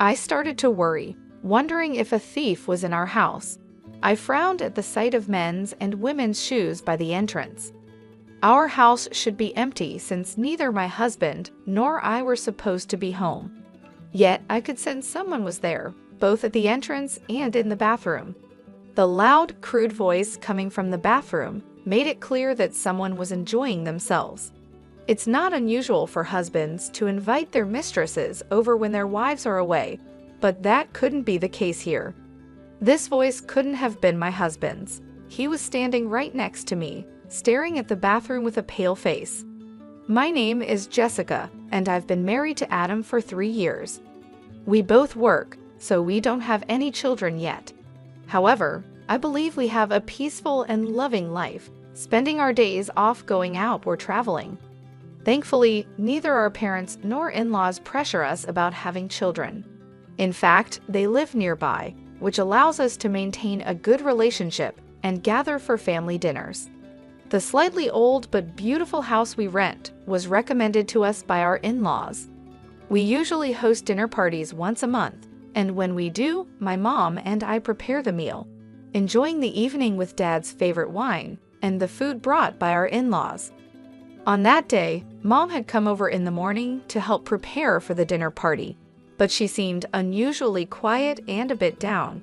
I started to worry, wondering if a thief was in our house. I frowned at the sight of men's and women's shoes by the entrance. Our house should be empty since neither my husband nor I were supposed to be home. Yet I could sense someone was there, both at the entrance and in the bathroom. The loud, crude voice coming from the bathroom made it clear that someone was enjoying themselves. It's not unusual for husbands to invite their mistresses over when their wives are away, but that couldn't be the case here. This voice couldn't have been my husband's. He was standing right next to me, staring at the bathroom with a pale face. My name is Jessica, and I've been married to Adam for 3 years. We both work, so we don't have any children yet. However, I believe we have a peaceful and loving life, spending our days off going out or traveling. Thankfully, neither our parents nor in-laws pressure us about having children. In fact, they live nearby, which allows us to maintain a good relationship and gather for family dinners. The slightly old but beautiful house we rent was recommended to us by our in-laws. We usually host dinner parties once a month, and when we do, my mom and I prepare the meal, enjoying the evening with Dad's favorite wine and the food brought by our in-laws. On that day, Mom had come over in the morning to help prepare for the dinner party, but she seemed unusually quiet and a bit down.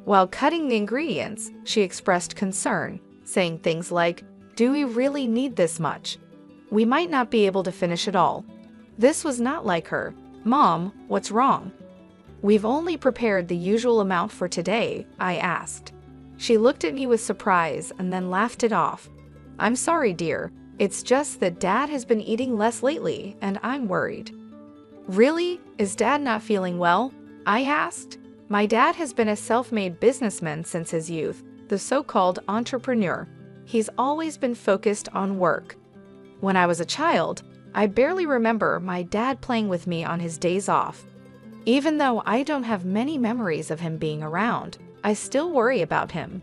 While cutting the ingredients, she expressed concern, saying things like, "Do we really need this much? We might not be able to finish it all." This was not like her. "Mom, what's wrong?" "We've only prepared the usual amount for today," I asked. She looked at me with surprise and then laughed it off. "I'm sorry, dear. It's just that Dad has been eating less lately, and I'm worried." "Really? Is Dad not feeling well?" I asked. My dad has been a self-made businessman since his youth, the so-called entrepreneur. He's always been focused on work. When I was a child, I barely remember my dad playing with me on his days off. Even though I don't have many memories of him being around, I still worry about him.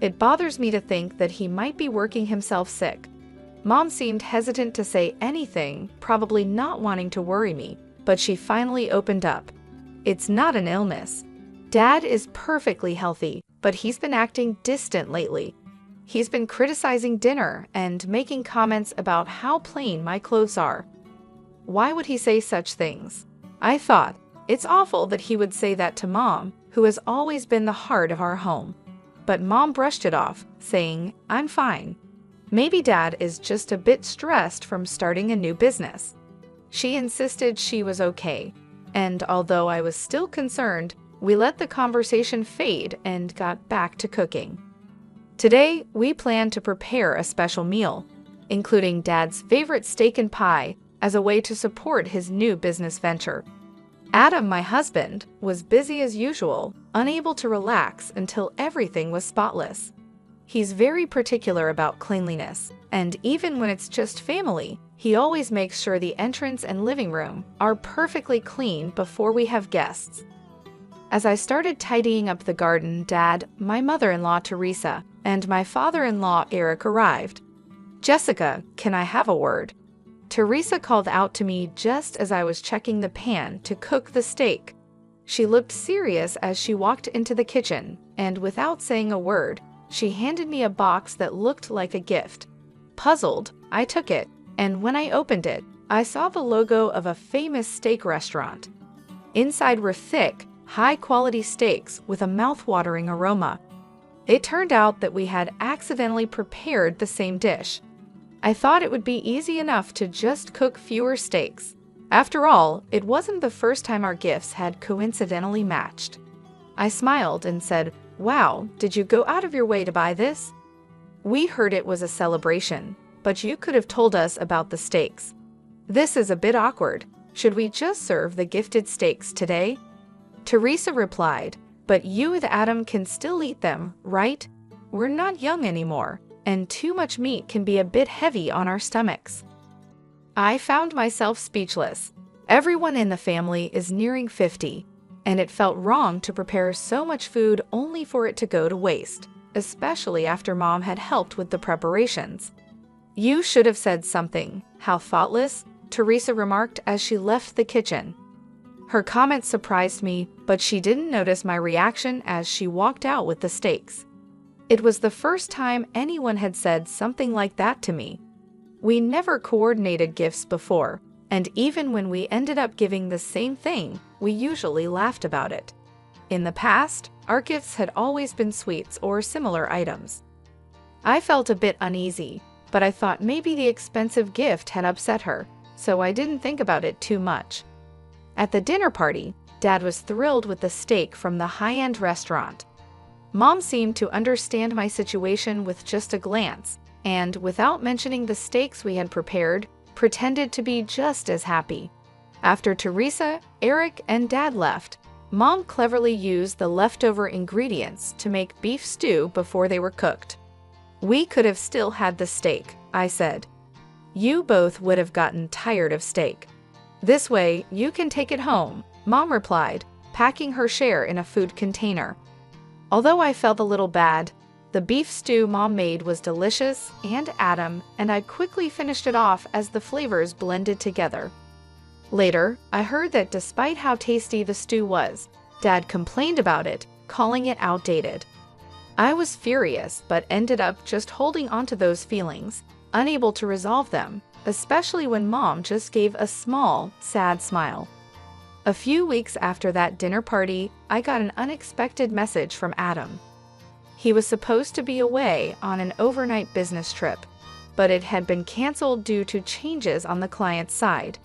It bothers me to think that he might be working himself sick. Mom seemed hesitant to say anything, probably not wanting to worry me, but she finally opened up. "It's not an illness. Dad is perfectly healthy, but he's been acting distant lately. He's been criticizing dinner and making comments about how plain my clothes are." Why would he say such things? I thought, it's awful that he would say that to Mom, who has always been the heart of our home. But Mom brushed it off, saying, "I'm fine. Maybe Dad is just a bit stressed from starting a new business." She insisted she was okay, and although I was still concerned, we let the conversation fade and got back to cooking. Today, we plan to prepare a special meal, including Dad's favorite steak and pie as a way to support his new business venture. Adam, my husband, was busy as usual, unable to relax until everything was spotless. He's very particular about cleanliness, and even when it's just family, he always makes sure the entrance and living room are perfectly clean before we have guests. As I started tidying up the garden, Dad, my mother-in-law Teresa, and my father-in-law Eric arrived. "Jessica, can I have a word?" Teresa called out to me just as I was checking the pan to cook the steak. She looked serious as she walked into the kitchen, and without saying a word, she handed me a box that looked like a gift. Puzzled, I took it, and when I opened it, I saw the logo of a famous steak restaurant. Inside were thick, high-quality steaks with a mouth-watering aroma. It turned out that we had accidentally prepared the same dish. I thought it would be easy enough to just cook fewer steaks. After all, it wasn't the first time our gifts had coincidentally matched. I smiled and said, "Wow, did you go out of your way to buy this?" "We heard it was a celebration, but you could have told us about the steaks." "This is a bit awkward. Should we just serve the gifted steaks today?" Teresa replied, "But you with Adam can still eat them, right? We're not young anymore, and too much meat can be a bit heavy on our stomachs." I found myself speechless. Everyone in the family is nearing 50, and it felt wrong to prepare so much food only for it to go to waste, especially after Mom had helped with the preparations. "You should have said something. How thoughtless," Teresa remarked as she left the kitchen. Her comment surprised me, but she didn't notice my reaction as she walked out with the steaks. It was the first time anyone had said something like that to me. We never coordinated gifts before, and even when we ended up giving the same thing, we usually laughed about it. In the past, our gifts had always been sweets or similar items. I felt a bit uneasy, but I thought maybe the expensive gift had upset her, so I didn't think about it too much. At the dinner party, Dad was thrilled with the steak from the high-end restaurant. Mom seemed to understand my situation with just a glance, and without mentioning the steaks we had prepared, pretended to be just as happy. After Teresa, Eric, and Dad left, Mom cleverly used the leftover ingredients to make beef stew before they were cooked. "We could have still had the steak," I said. "You both would have gotten tired of steak. This way, you can take it home," Mom replied, packing her share in a food container. Although I felt a little bad, the beef stew Mom made was delicious and I quickly finished it off as the flavors blended together. Later, I heard that despite how tasty the stew was, Dad complained about it, calling it outdated. I was furious, but ended up just holding onto those feelings, unable to resolve them, especially when Mom just gave a small, sad smile. A few weeks after that dinner party, I got an unexpected message from Adam. He was supposed to be away on an overnight business trip, but it had been canceled due to changes on the client's side.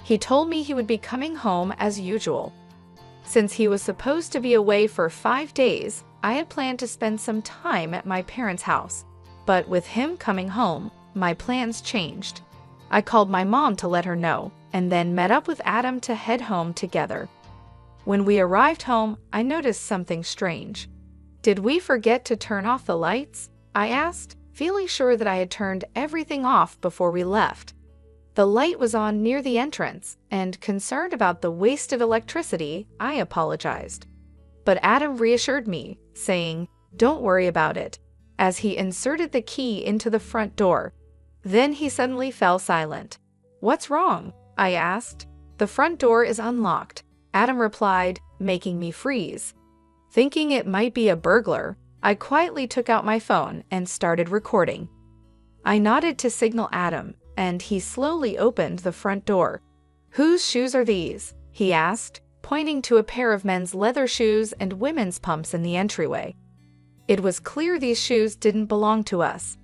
He told me he would be coming home as usual. Since he was supposed to be away for 5 days, I had planned to spend some time at my parents' house, but with him coming home, my plans changed. I called my mom to let her know, and then met up with Adam to head home together. When we arrived home, I noticed something strange. "Did we forget to turn off the lights?" I asked, feeling sure that I had turned everything off before we left. The light was on near the entrance, and concerned about the waste of electricity, I apologized. But Adam reassured me, saying, "Don't worry about it," as he inserted the key into the front door. Then he suddenly fell silent. "What's wrong?" I asked. "The front door is unlocked," Adam replied, making me freeze. Thinking it might be a burglar, I quietly took out my phone and started recording. I nodded to signal Adam, and he slowly opened the front door. "Whose shoes are these?" he asked, pointing to a pair of men's leather shoes and women's pumps in the entryway. It was clear these shoes didn't belong to us.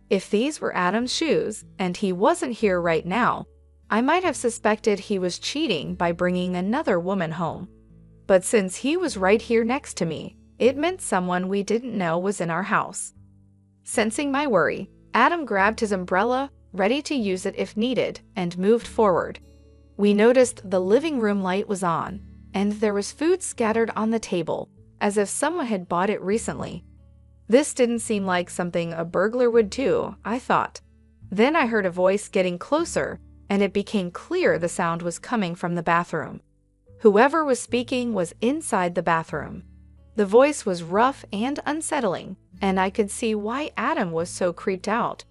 If these were Adam's shoes, and he wasn't here right now, I might have suspected he was cheating by bringing another woman home. But since he was right here next to me, it meant someone we didn't know was in our house. Sensing my worry, Adam grabbed his umbrella, ready to use it if needed, and moved forward. We noticed the living room light was on, and there was food scattered on the table, as if someone had bought it recently. This didn't seem like something a burglar would do, I thought. Then I heard a voice getting closer, and it became clear the sound was coming from the bathroom. Whoever was speaking was inside the bathroom. The voice was rough and unsettling, and I could see why Adam was so creeped out.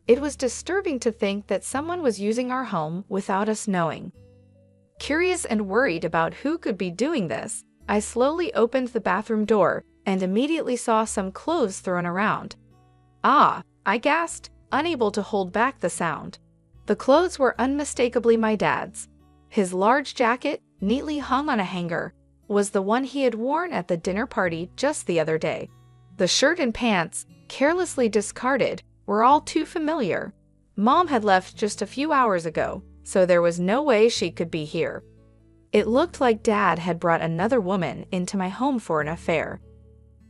It was disturbing to think that someone was using our home without us knowing. Curious and worried about who could be doing this, I slowly opened the bathroom door and immediately saw some clothes thrown around. "Ah!" I gasped, unable to hold back the sound. The clothes were unmistakably my dad's. His large jacket, neatly hung on a hanger, was the one he had worn at the dinner party just the other day. The shirt and pants, carelessly discarded, were all too familiar. Mom had left just a few hours ago, so there was no way she could be here. It looked like Dad had brought another woman into my home for an affair.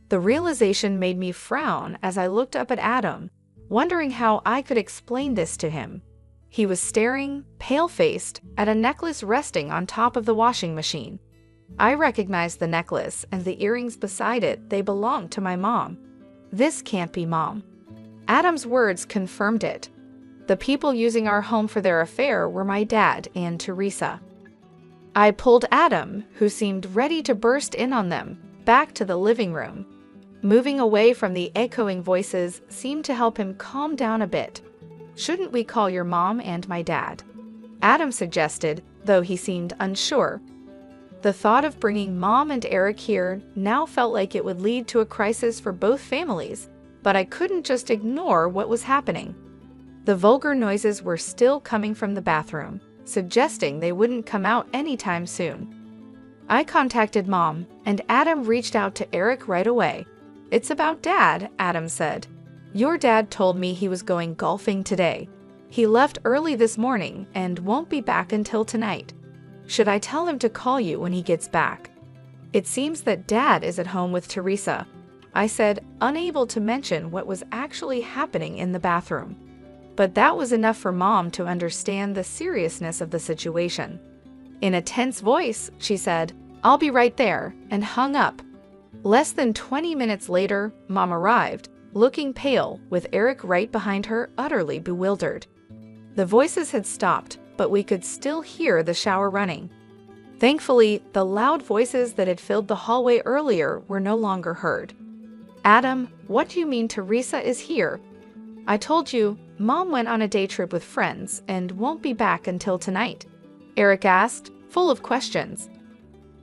The realization made me frown as I looked up at Adam, wondering how I could explain this to him. He was staring, pale-faced, at a necklace resting on top of the washing machine. I recognized the necklace and the earrings beside it. They belonged to my mom. "This can't be Mom." Adam's words confirmed it. The people using our home for their affair were my dad and Teresa. I pulled Adam, who seemed ready to burst in on them, back to the living room. Moving away from the echoing voices seemed to help him calm down a bit. "Shouldn't we call your mom and my dad?" Adam suggested, though he seemed unsure. The thought of bringing Mom and Eric here now felt like it would lead to a crisis for both families, but I couldn't just ignore what was happening. The vulgar noises were still coming from the bathroom, suggesting they wouldn't come out anytime soon. I contacted Mom, and Adam reached out to Eric right away. "It's about Dad," Adam said. "Your dad told me he was going golfing today. He left early this morning and won't be back until tonight. Should I tell him to call you when he gets back?" "It seems that Dad is at home with Teresa," I said, unable to mention what was actually happening in the bathroom. But that was enough for Mom to understand the seriousness of the situation. In a tense voice, she said, "I'll be right there," and hung up. Less than 20 minutes later, Mom arrived, looking pale, with Eric right behind her, utterly bewildered. The voices had stopped, but we could still hear the shower running. Thankfully, the loud voices that had filled the hallway earlier were no longer heard. "Adam, what do you mean Teresa is here?" "I told you, Mom went on a day trip with friends and won't be back until tonight," Eric asked, full of questions.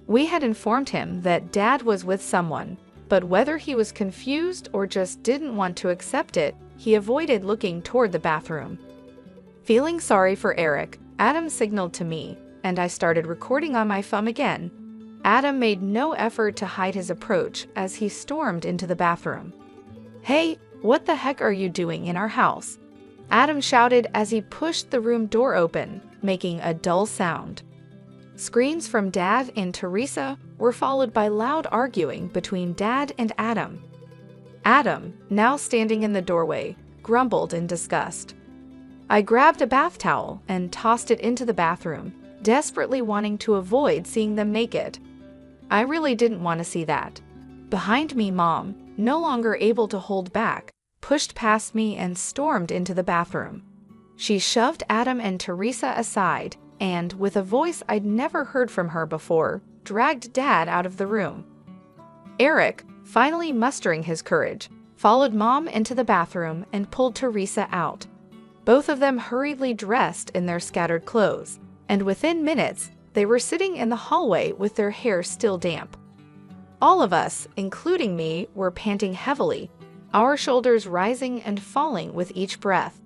We had informed him that Dad was with someone, but whether he was confused or just didn't want to accept it, he avoided looking toward the bathroom. Feeling sorry for Eric, Adam signaled to me, and I started recording on my phone again. Adam made no effort to hide his approach as he stormed into the bathroom. "Hey, what the heck are you doing in our house?" Adam shouted as he pushed the room door open, making a dull sound. Screams from Dad and Teresa were followed by loud arguing between Dad and Adam. Adam, now standing in the doorway, grumbled in disgust. I grabbed a bath towel and tossed it into the bathroom, desperately wanting to avoid seeing them naked. I really didn't want to see that. Behind me, Mom, no longer able to hold back, pushed past me and stormed into the bathroom. She shoved Adam and Teresa aside and, with a voice I'd never heard from her before, dragged Dad out of the room. Eric, finally mustering his courage, followed Mom into the bathroom and pulled Teresa out. Both of them hurriedly dressed in their scattered clothes, and within minutes, they were sitting in the hallway with their hair still damp. All of us, including me, were panting heavily, our shoulders rising and falling with each breath.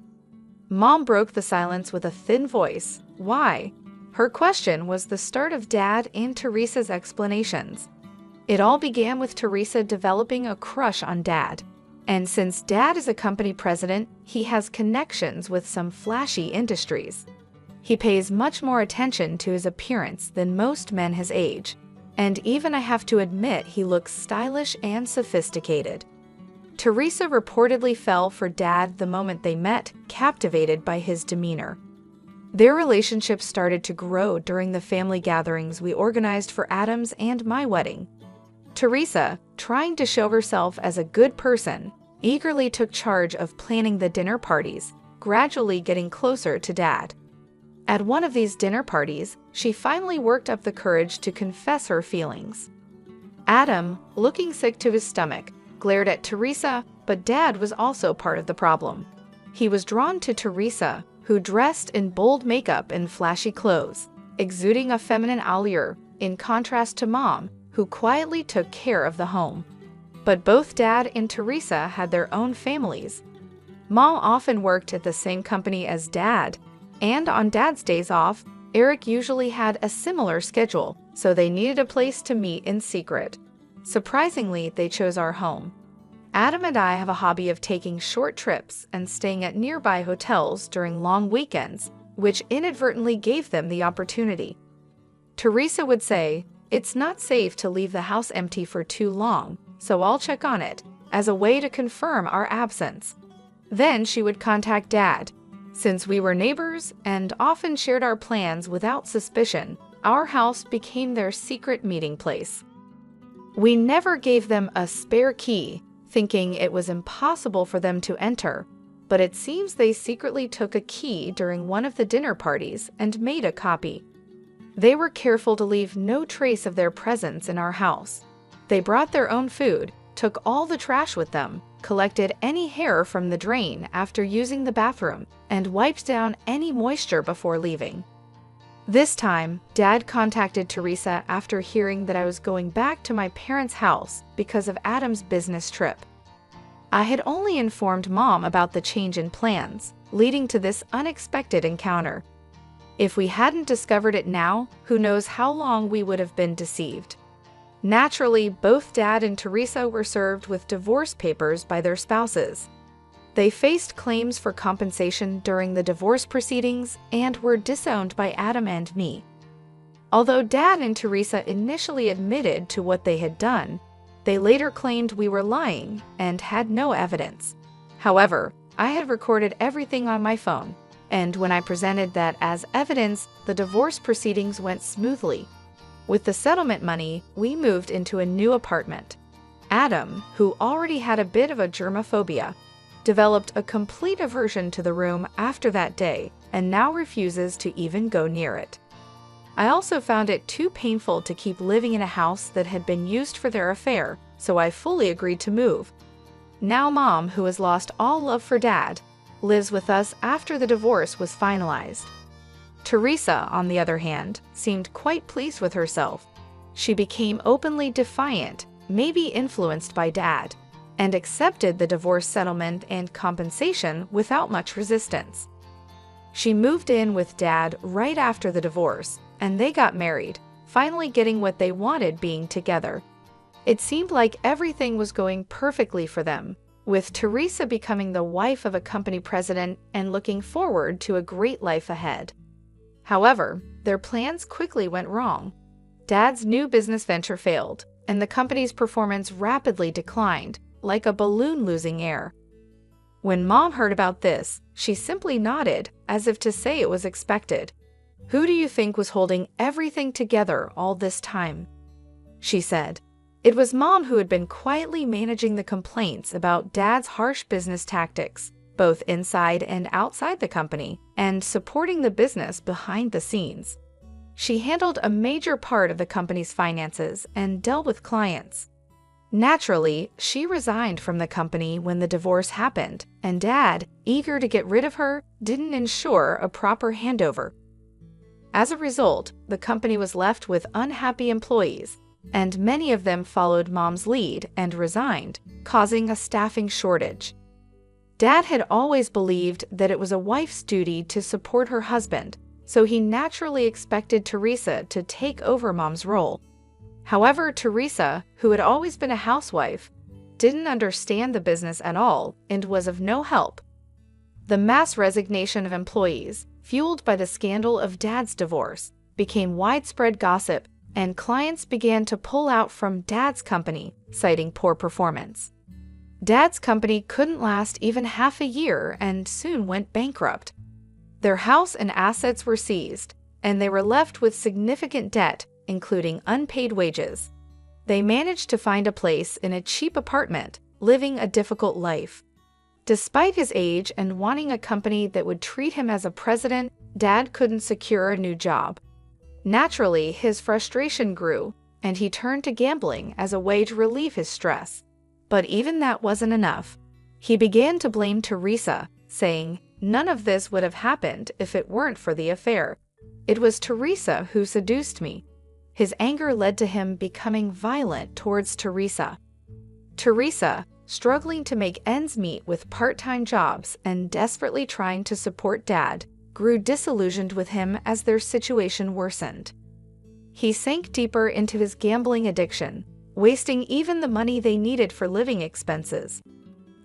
Mom broke the silence with a thin voice. "Why?" Her question was the start of Dad and Teresa's explanations. It all began with Teresa developing a crush on Dad. And since Dad is a company president, he has connections with some flashy industries. He pays much more attention to his appearance than most men his age. And even I have to admit he looks stylish and sophisticated. Teresa reportedly fell for Dad the moment they met, captivated by his demeanor. Their relationship started to grow during the family gatherings we organized for Adam's and my wedding. Teresa, trying to show herself as a good person, eagerly took charge of planning the dinner parties, gradually getting closer to Dad. At one of these dinner parties, she finally worked up the courage to confess her feelings. Adam, looking sick to his stomach, glared at Teresa, but Dad was also part of the problem. He was drawn to Teresa, who dressed in bold makeup and flashy clothes, exuding a feminine allure, in contrast to Mom, who quietly took care of the home. But both Dad and Teresa had their own families. Mom often worked at the same company as Dad, and on Dad's days off, Eric usually had a similar schedule, so they needed a place to meet in secret. Surprisingly, they chose our home. Adam and I have a hobby of taking short trips and staying at nearby hotels during long weekends, which inadvertently gave them the opportunity. Teresa would say, "It's not safe to leave the house empty for too long, so I'll check on it," as a way to confirm our absence. Then she would contact Dad. Since we were neighbors and often shared our plans without suspicion, our house became their secret meeting place. We never gave them a spare key, thinking it was impossible for them to enter, but it seems they secretly took a key during one of the dinner parties and made a copy. They were careful to leave no trace of their presence in our house. They brought their own food, took all the trash with them, collected any hair from the drain after using the bathroom, and wiped down any moisture before leaving. This time, Dad contacted Teresa after hearing that I was going back to my parents' house because of Adam's business trip. I had only informed Mom about the change in plans, leading to this unexpected encounter. If we hadn't discovered it now, who knows how long we would have been deceived. Naturally, both Dad and Teresa were served with divorce papers by their spouses. They faced claims for compensation during the divorce proceedings and were disowned by Adam and me. Although Dad and Teresa initially admitted to what they had done, they later claimed we were lying and had no evidence. However, I had recorded everything on my phone, and when I presented that as evidence, the divorce proceedings went smoothly. With the settlement money, we moved into a new apartment. Adam, who already had a bit of a germophobia, developed a complete aversion to the room after that day and now refuses to even go near it. I also found it too painful to keep living in a house that had been used for their affair, so I fully agreed to move. Now Mom, who has lost all love for Dad, lives with us after the divorce was finalized. Teresa, on the other hand, seemed quite pleased with herself. She became openly defiant, maybe influenced by Dad, and accepted the divorce settlement and compensation without much resistance. She moved in with Dad right after the divorce, and they got married, finally getting what they wanted being together. It seemed like everything was going perfectly for them, with Teresa becoming the wife of a company president and looking forward to a great life ahead. However, their plans quickly went wrong. Dad's new business venture failed, and the company's performance rapidly declined, like a balloon losing air. When Mom heard about this, she simply nodded, as if to say it was expected. "Who do you think was holding everything together all this time?" she said. It was Mom who had been quietly managing the complaints about Dad's harsh business tactics, both inside and outside the company, and supporting the business behind the scenes. She handled a major part of the company's finances and dealt with clients. Naturally, she resigned from the company when the divorce happened, and Dad, eager to get rid of her, didn't ensure a proper handover. As a result, the company was left with unhappy employees, and many of them followed Mom's lead and resigned, causing a staffing shortage. Dad had always believed that it was a wife's duty to support her husband, so he naturally expected Teresa to take over Mom's role. However, Teresa, who had always been a housewife, didn't understand the business at all and was of no help. The mass resignation of employees, fueled by the scandal of Dad's divorce, became widespread gossip, and clients began to pull out from Dad's company, citing poor performance. Dad's company couldn't last even half a year and soon went bankrupt. Their house and assets were seized, and they were left with significant debt, including unpaid wages. They managed to find a place in a cheap apartment, living a difficult life. Despite his age and wanting a company that would treat him as a president, Dad couldn't secure a new job. Naturally, his frustration grew, and he turned to gambling as a way to relieve his stress. But even that wasn't enough. He began to blame Teresa, saying, "None of this would have happened if it weren't for the affair. It was Teresa who seduced me." His anger led to him becoming violent towards Teresa. Teresa, struggling to make ends meet with part-time jobs and desperately trying to support Dad, grew disillusioned with him as their situation worsened. He sank deeper into his gambling addiction, wasting even the money they needed for living expenses.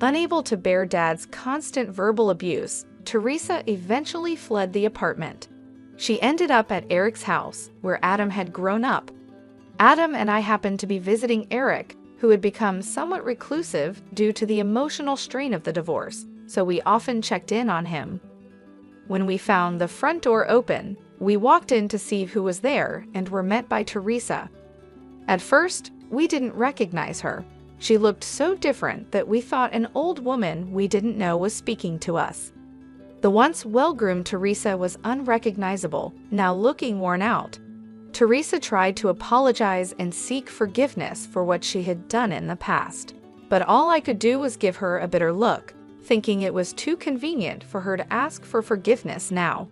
Unable to bear Dad's constant verbal abuse, Teresa eventually fled the apartment. She ended up at Eric's house, where Adam had grown up. Adam and I happened to be visiting Eric, who had become somewhat reclusive due to the emotional strain of the divorce, so we often checked in on him. When we found the front door open, we walked in to see who was there and were met by Teresa. At first, we didn't recognize her. She looked so different that we thought an old woman we didn't know was speaking to us. The once well-groomed Teresa was unrecognizable, now looking worn out. Teresa tried to apologize and seek forgiveness for what she had done in the past. But all I could do was give her a bitter look, thinking it was too convenient for her to ask for forgiveness now.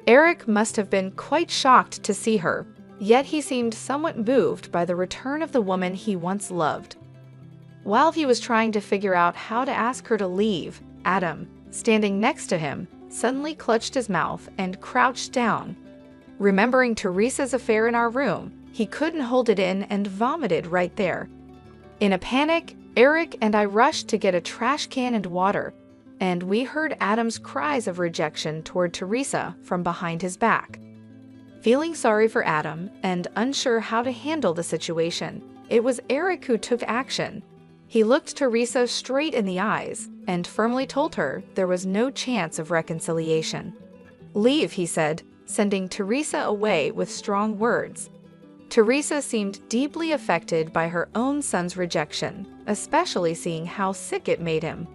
Eric must have been quite shocked to see her, yet he seemed somewhat moved by the return of the woman he once loved. While he was trying to figure out how to ask her to leave, Adam, standing next to him, suddenly clutched his mouth and crouched down. Remembering Teresa's affair in our room, he couldn't hold it in and vomited right there. In a panic, Eric and I rushed to get a trash can and water, and we heard Adam's cries of rejection toward Teresa from behind his back. Feeling sorry for Adam and unsure how to handle the situation, it was Eric who took action. He looked Teresa straight in the eyes and firmly told her there was no chance of reconciliation. "Leave," he said, sending Teresa away with strong words. Teresa seemed deeply affected by her own son's rejection, especially seeing how sick it made him.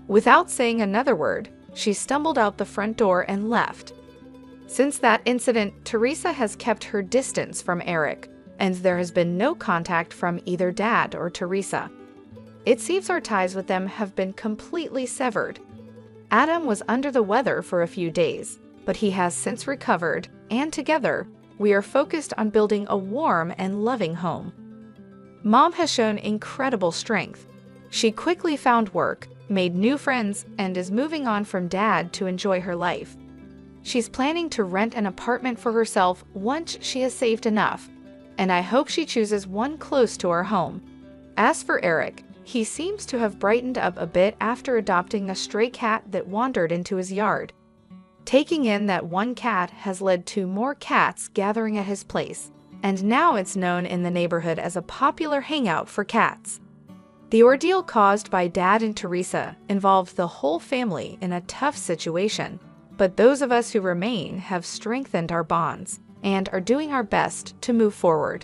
Without saying another word, she stumbled out the front door and left. Since that incident, Teresa has kept her distance from Eric, and there has been no contact from either Dad or Teresa. It seems our ties with them have been completely severed. Adam was under the weather for a few days, but he has since recovered, and together, we are focused on building a warm and loving home. Mom has shown incredible strength. She quickly found work, made new friends, and is moving on from Dad to enjoy her life. She's planning to rent an apartment for herself once she has saved enough, and I hope she chooses one close to our home. As for Eric, he seems to have brightened up a bit after adopting a stray cat that wandered into his yard. Taking in that one cat has led to more cats gathering at his place, and now it's known in the neighborhood as a popular hangout for cats. The ordeal caused by Dad and Teresa involved the whole family in a tough situation, but those of us who remain have strengthened our bonds and are doing our best to move forward.